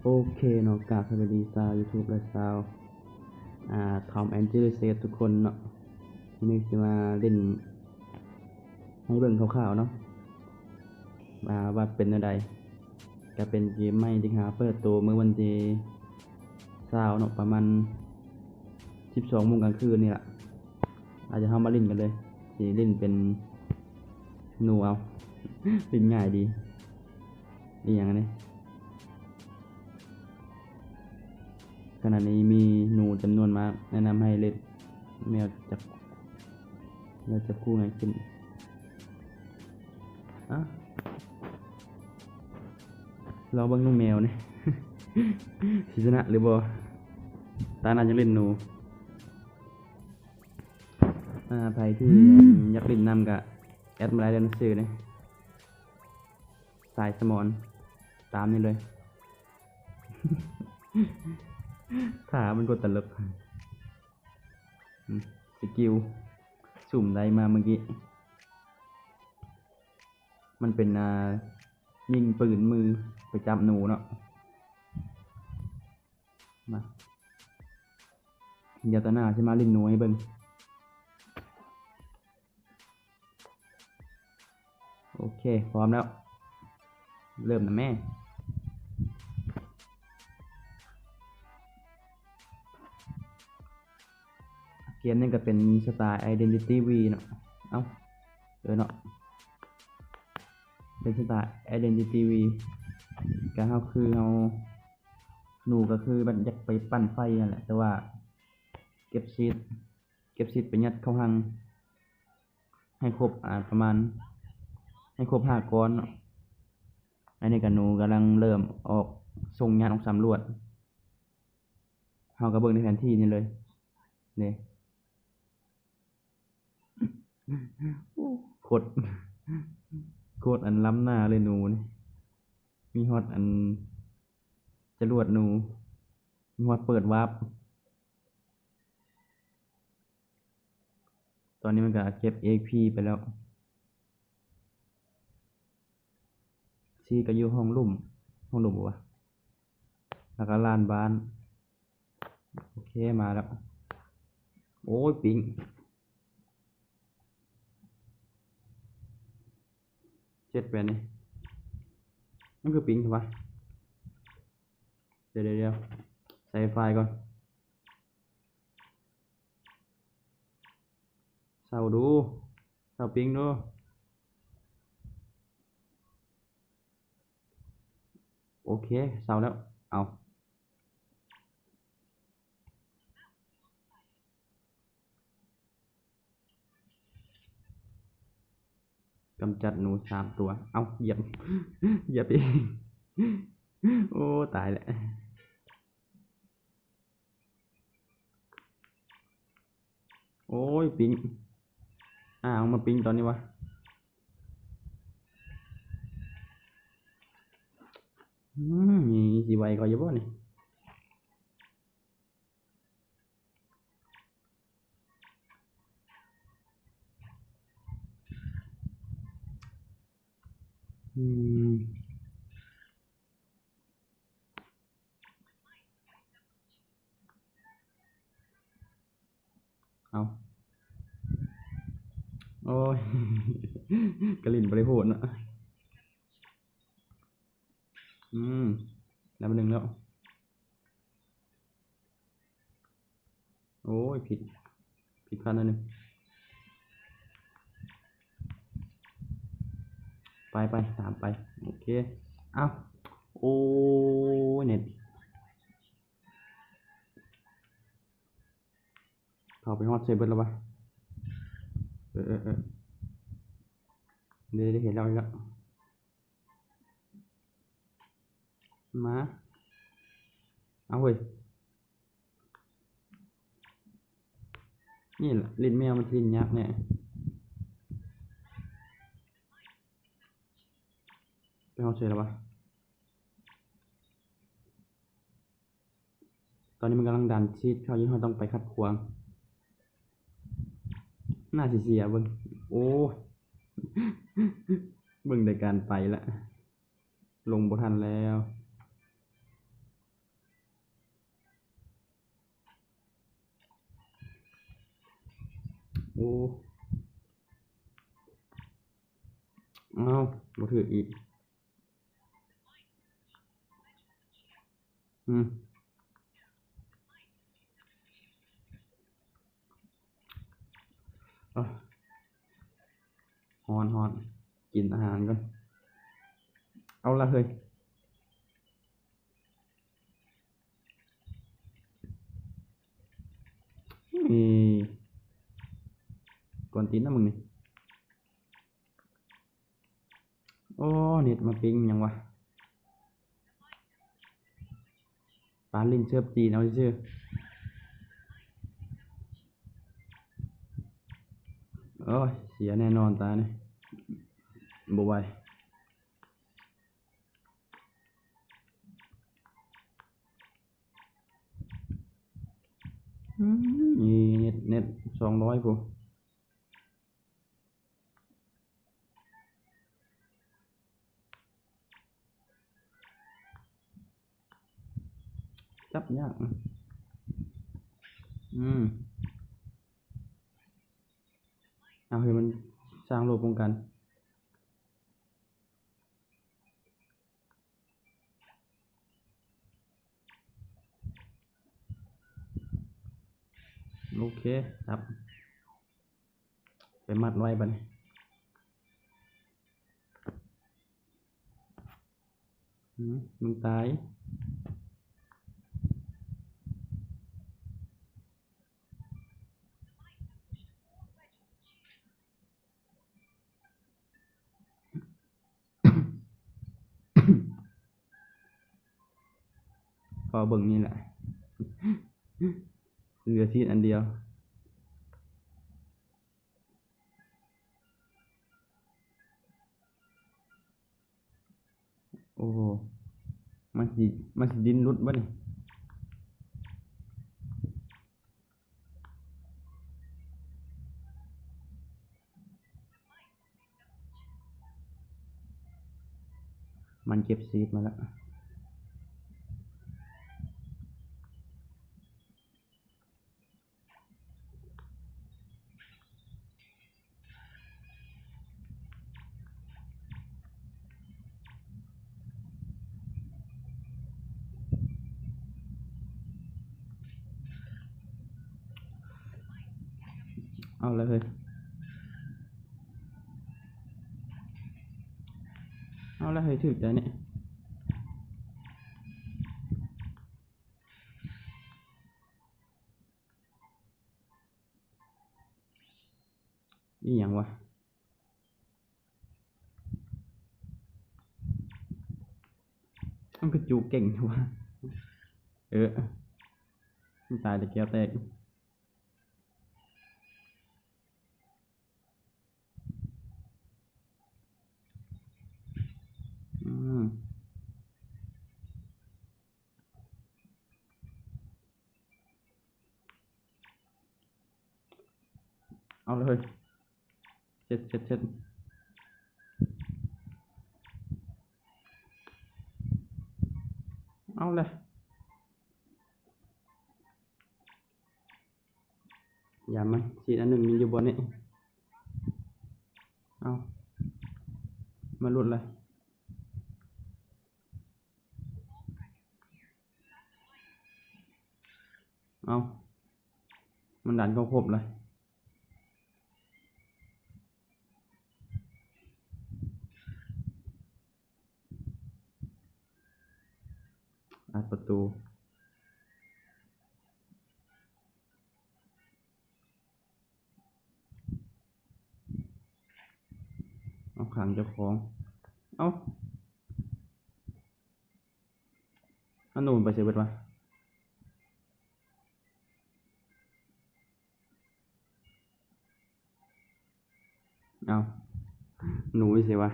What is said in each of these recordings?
โอเคเนาะกราบสวัสดีชาว YouTube และชาวทอมแอนจิลเซตทุกคนเนาะวันนี้จะมาเล่นให้เบิ่งคร่าวๆเนาะว่าเป็นอะไรก็เป็นเกมใหม่ที่หาเปิดตัวเมื่อวันที่20เนาะประมาณ 12 โมงกลางคืนนี่แหละอาจจะเข้ามาเล่นกันเลยสิเล่นเป็นหนูเอา เล่นง่ายดีนี่อย่างนี้ขณะนี้มีหนูจำนวนมากแนะนำให้เล่นแมวจะคู่ไงขึ้นเราเบิ่งน้องแมวนี่ สิชนะหรือบ่ตาน่าจะเล่นหนูใครที่อยากเล่นนำกับแอดมาได้ในสื่อนี่สายสมอนตามนี่เลย ขามันก็ตลกสกิลสุ่มได้มาเมื่อกี้มันเป็นยิงปืนมือไปจับหนูเนาะมาเดี๋ยวตาหน้าใช่มาลิ้นหนูให้เบิ่งโอเคพร้อมแล้วเริ่มนะแม่เกมนี้ก็เป็นสไตล์ Identity V เนาะเนาะเป็นสไตล์ Identity V ก็คือหนูก็คือมันอยากไปปั่นไฟนั่นแหละแต่ว่าเก็บซีดไปยัดเข้าหังให้ครบประมาณให้ครบ5 ก้อนเนาะอันนี้กับหนูกำลังเริ่มออกส่งงานออกสำรวจเราก็เบิ่งในแผนที่นี่เลยนี่โคตรอันล้ำหน้าเลยหนูนี่มีฮอตอันจรวดหนูมีฮอตเปิดวาร์ปตอนนี้มันก็เก็บ EXP ไปแล้วซีก็อยู่ห้องลุ่มวะแล้วก็ลานบ้านโอเคมาแล้วโอ้ยปิงเจ็ดแปดนี่นั่นคือปิงใช่ปะเดี๋ยวใส่ไฟก่อนเศร้าปิงดูโอเคเศร้าแล้วเอากำจัดหนู3 ตัวเอาเหยียบ เหยียบเองโอ้ตายแล้วโอ้ยปิงเอามาปิงตอนนี้วะมีสีใบก็เยอะบ่นี่เอาโอ้ย กระลิ่นบริโภคเนอะแล้วมันหนึ่งแล้วโอ้ยผิดพลาดนิดนึงไปตามไปโอเคเอาโอ้ยเน็ตเขาไปฮอตเซเบิร์แล้ววะเดี๋ยวเห็นแล้วมาเอาเว้ยนี่แหละลิ้นแมวมันทิ้งยักษ์เนี่ยไปฮอตเซแล้ววะตอนนี้มันกำลังดันชีดเขายิ่งเขาต้องไปขัดขวางหน้าเสียเบิ่งโอ้ เบิ่งในการไปละลงบ่ทันแล้ว อ้เอาบ่ถืออีกอืมอ่ะฮอนกินอาหารก่อนเอาละเฮ้ยนี่ก่อนตีนนะมึงนี่โอ้เน็ตมาปิงยังวะปานลิ้นเชิบจีนเอาซื่อโอ้ยเสียแน่นอนตาเนี่ยบ่ไหวนี่เน็ต200พูจับยากเอาให้มันสร้างโลกป้องกันโอเคครับไปมัดไว้บัดนี้มึงตายพอเบิ่งนี่แหละเหลือที่อันเดียวโอ้มันสิดิ้นรุดบ่นี่มันเก็บซีดมาแล้วเอาเลยเฮ้ยเอาแล้วเฮ้ยถึกใจเนี่ยนี่หยังวะมันก็จูเก่งจังวะมันตายแต่แก้วแตกเอาเลยเฮ้ยเช็ดเอาเลยอย่ามันซีดอันหนึ่งมีอยู่บนนี่เอามาหลุดเลยเอามันดันเข้าครบเลยอัดประตูเอาขังเจ้าของเอาอันนู้นไปเสียเบิดวะเอาหนูเสียวะ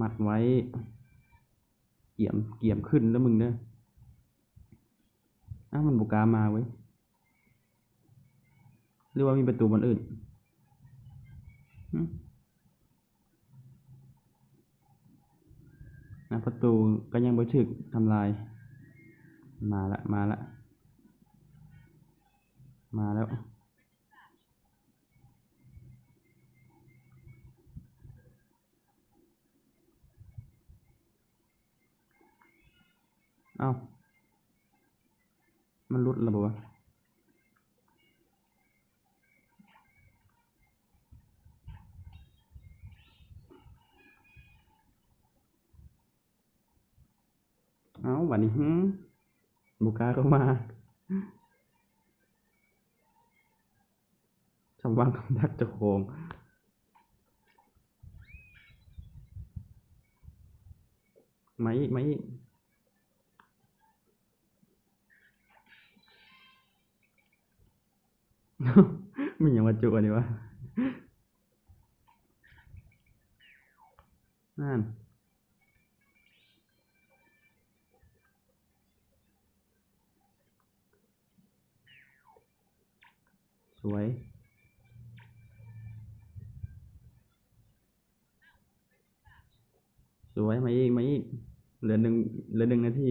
มัดไว้เกี่ยมขึ้นแล้วมึงเด้อมันบุกามาเว้ยหรือว่ามีประตูบนอื่น ประตูก็ยังบ่ถึกทำลายมาละมาละมาแล้วเอ้ามันหลุดแล้วบ่วะเอ้าบัดนี้บ่กล้าเข้ามาชำวางคำทักเจ้าของมาอีกมาอีก มีหยังมาจุอันนี้วะนั่นสวยสวยมาอีกมาอีกเหลือหนึ่งนาที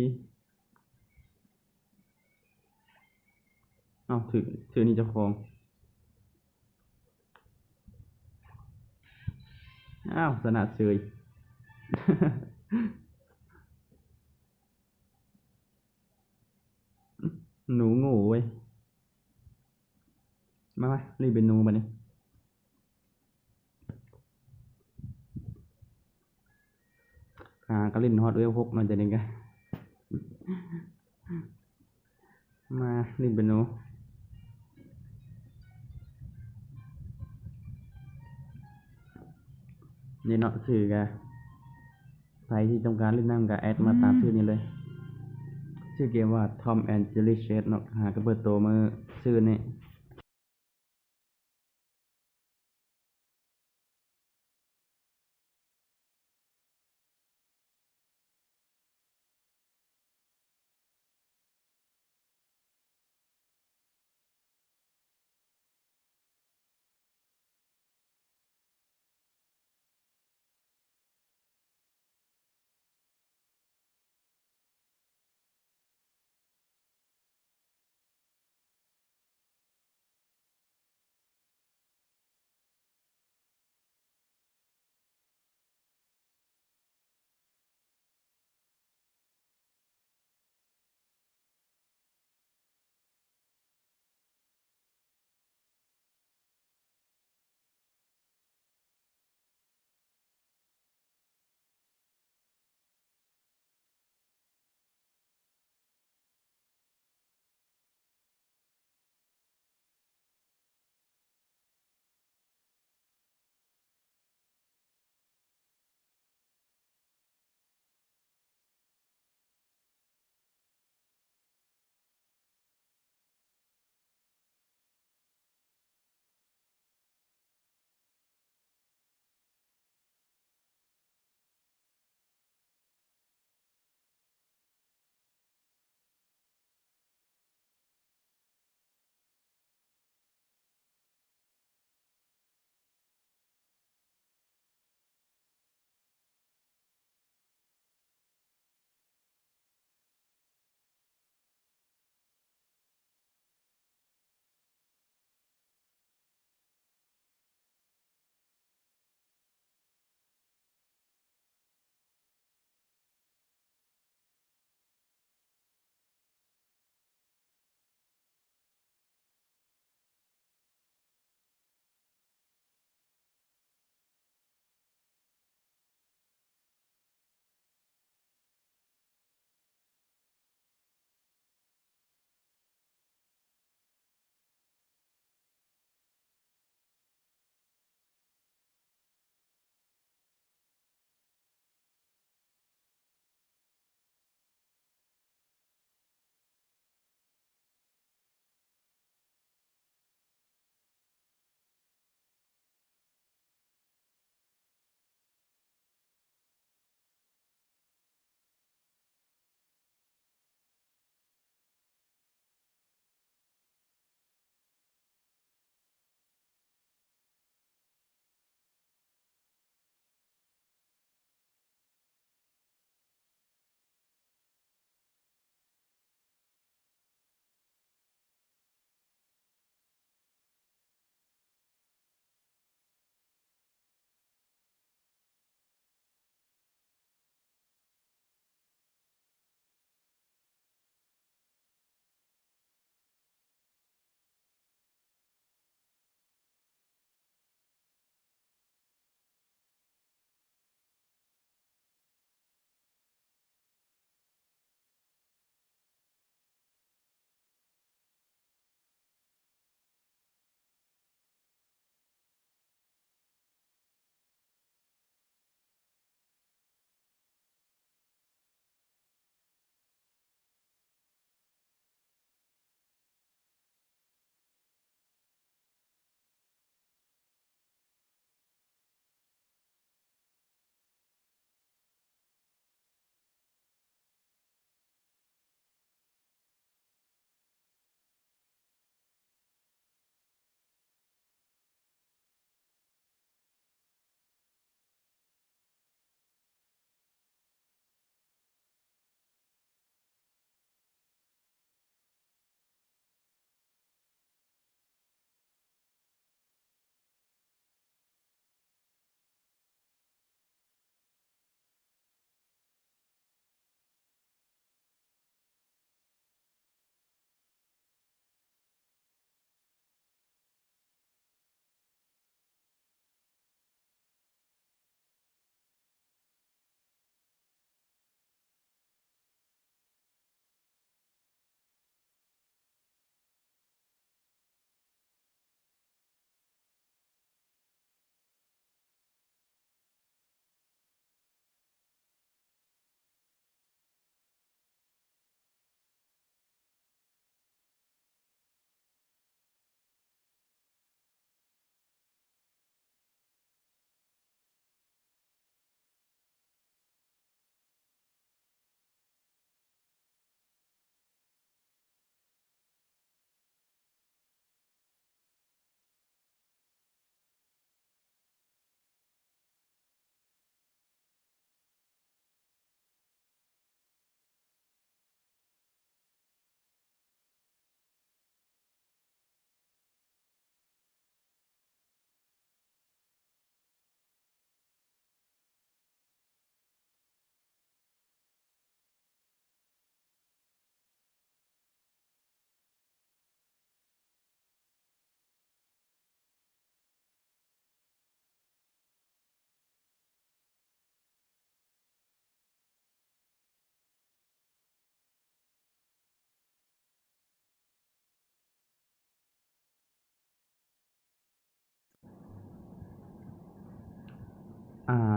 เอ้าถือนี่เจ้าของอ้าวสนาดเสย หนูโง่เว้ยมารีบเป็นหนูมาเนี่ยก็เล่นฮอตเวล6มันจะนึงกันมาเล่นเป็นหนูนี่เนาะชื่อกะใครที่ต้องการเล่นน้ำกะแอดมาตามชื่อนี้เลยชื่อเกมว่า Tom and Jerry Chase เนาะก็เปิดตัวมาชื่อนี้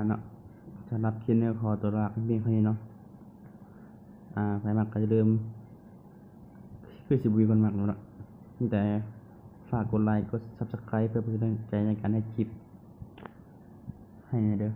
เนาะสำหรับคลิปนี้ขอตัวลาเพียงเท่านี้เนาะใครมักก็อย่าลืมคือสิบวีคนมักเนาะมีแต่ฝากกดไลค์กด Subscribe เพื่อเป็นกำลังใจในการให้คลิปให้เด้อ